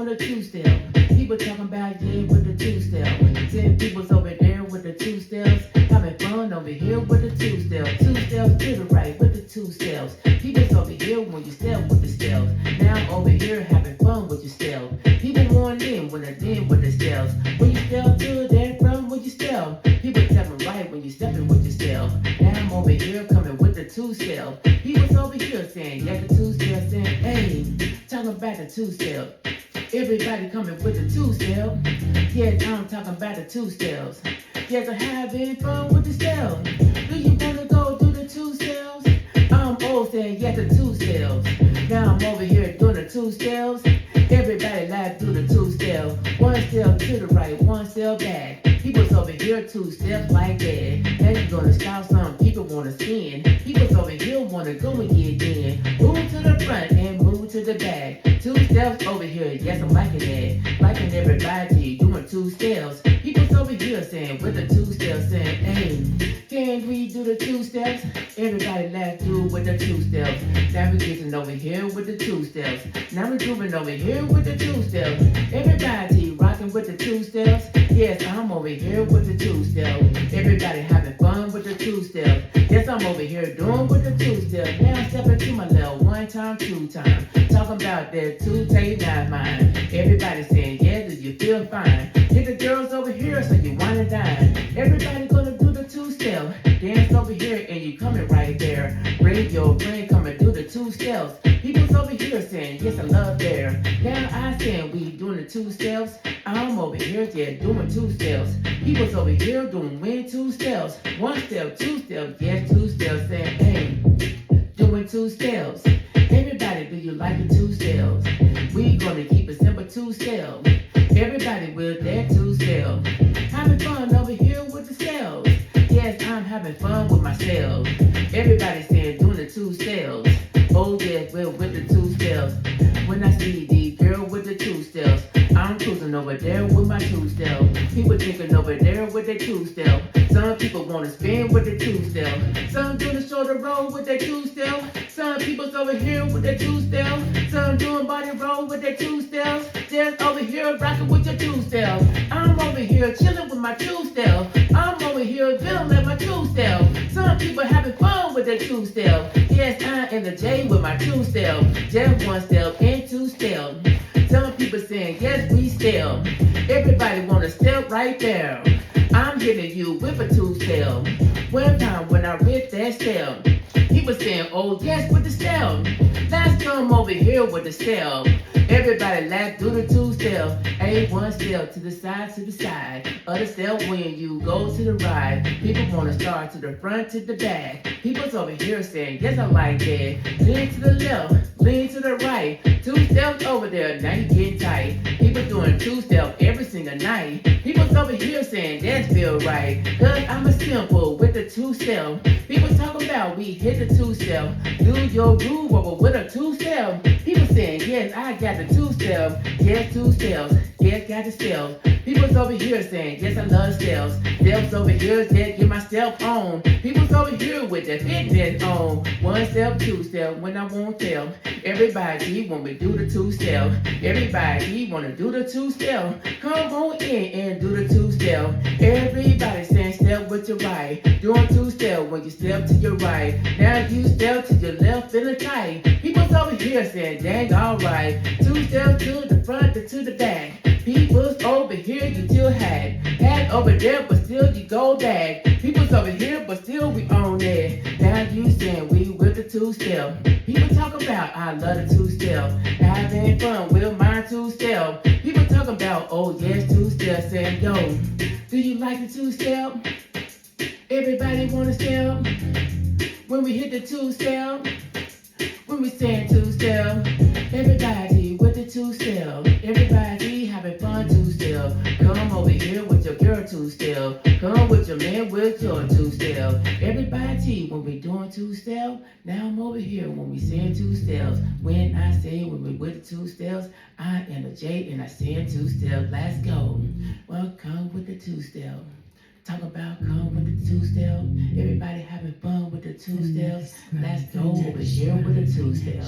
doing a two-step. People talking about yeah with the two-step. Seeing people's over there with the two steps. Having fun over here with the two steps. Two steps to the right with the two steps. People's over here when you step with the steps. Now I'm over here having fun with your steps. People want in when they're in with the steps. When you step to that from when you step. People stepping right when you stepping with your steps. Now I'm over here coming with the two steps. People's over here saying yeah the two steps saying hey talking about the two step. Everybody coming with the two step. Yes, I'm talking about the two steps. Yes, I'm having fun with the steps. Do you wanna go do the two steps? I'm old saying yes the two steps. Now I'm over here doing the two steps. Everybody like do the two steps. One step to the right, one step back. People's over here two steps like that. Now you gonna stop some people wanna spin. People's over here wanna go and get in. Move to the front and move to the back. Two steps over here, yes I'm liking that. Liking everybody doing two steps. People's over here saying with the two steps saying, hey, can we do the two steps? Everybody let's do with the two steps. Now we're getting over here with the two steps. Now we're moving over here with the two steps. Everybody rocking with the two steps. Yes, I'm over here with the two steps. Everybody having fun with the two steps. Yes, I'm over here doing with the two steps. Now I'm stepping to my left one time, two time. Talking about that two take not mine. Everybody saying, yeah, do you feel fine? Get the girls over here so you wanna dine. Everybody gonna do the two step. Dance over here and you coming right there. Bring your friend, come and do the two steps. People's over here saying, yes, I love there. Now I saying we doing the two steps. I'm over here, yeah, doing two steps. People's over here doing when two steps. One step, two steps, yes, two steps. Saying, hey, doing two steps. Everybody, do you like the two steps? We gonna keep it simple, two steps. Everybody with that two steps. Having fun over here with the steps. Yes, I'm having fun with myself. Everybody saying doing the two steps. Oh yes, we're with the two steps. When I see the girl with the two steps, I'm cruising over there with my two steps. People thinking over there with their two steps. Some people wanna spin with the two steps. Some doing the shoulder roll with their two steps. Some people's over here with their two steps. Some doing body roll with their two steps. Just over here rocking with your two steps. I'm over here chilling with my two steps. I'm over here feeling like my two steps. Some people having fun with their two steps. Yes, I am the J with my two steps. Just one step and two steps. Some people saying yes we step. Everybody wanna step right there. I'm hitting you with a two step. One time when I ripped that step, he was saying, oh yes with the step. Let's come over here with the step. Everybody let's do the two step. A one step to the side. Other step when you go to the right. People wanna start to the front to the back. People's over here saying, yes I like that. Lean to the left, lean to the right. Two steps over there, now you get tight. People doing two steps every single night. People's over here saying, that feel right. Cause I'm a simple with the two step. People talking about we hit the two step. Do your groove over with a two step. People saying, yes, I got the two step. Yes, two steps. Yes, got the steps. People's over here saying, yes, I love steps. Steps over here, yes, get my step on. People's over here with their fitness on. One step, two step, when I won't tell. Everybody when we do the two step. Everybody wanna do the two step. Come on in and do the two step. Everybody saying step with your right. Doing two step when you step to your right. Now you step to your left, feeling tight. People's over here saying, dang, alright. Two steps to the front and to the back. People's over here, you still had over there, but still you go back. People's over here, but still we own it. Now you saying we with the two step. People talk about I love the two step. Having fun with my two step. People talk about oh yes two step. Saying yo, do you like the two step? Everybody wanna step. When we hit the two step. When we saying two step. Everybody with the two step. Everybody having fun two step. Come over here with your girl two step. Come with your man with your two step. Everybody when we doing two step. Now I'm over here when we saying two steps. When I say when we with the two steps, I am a J and I saying two step. Let's go. Well, come with the two step. Talk about come with the two step. Everybody having fun with the two steps. Let's go over here with the two step.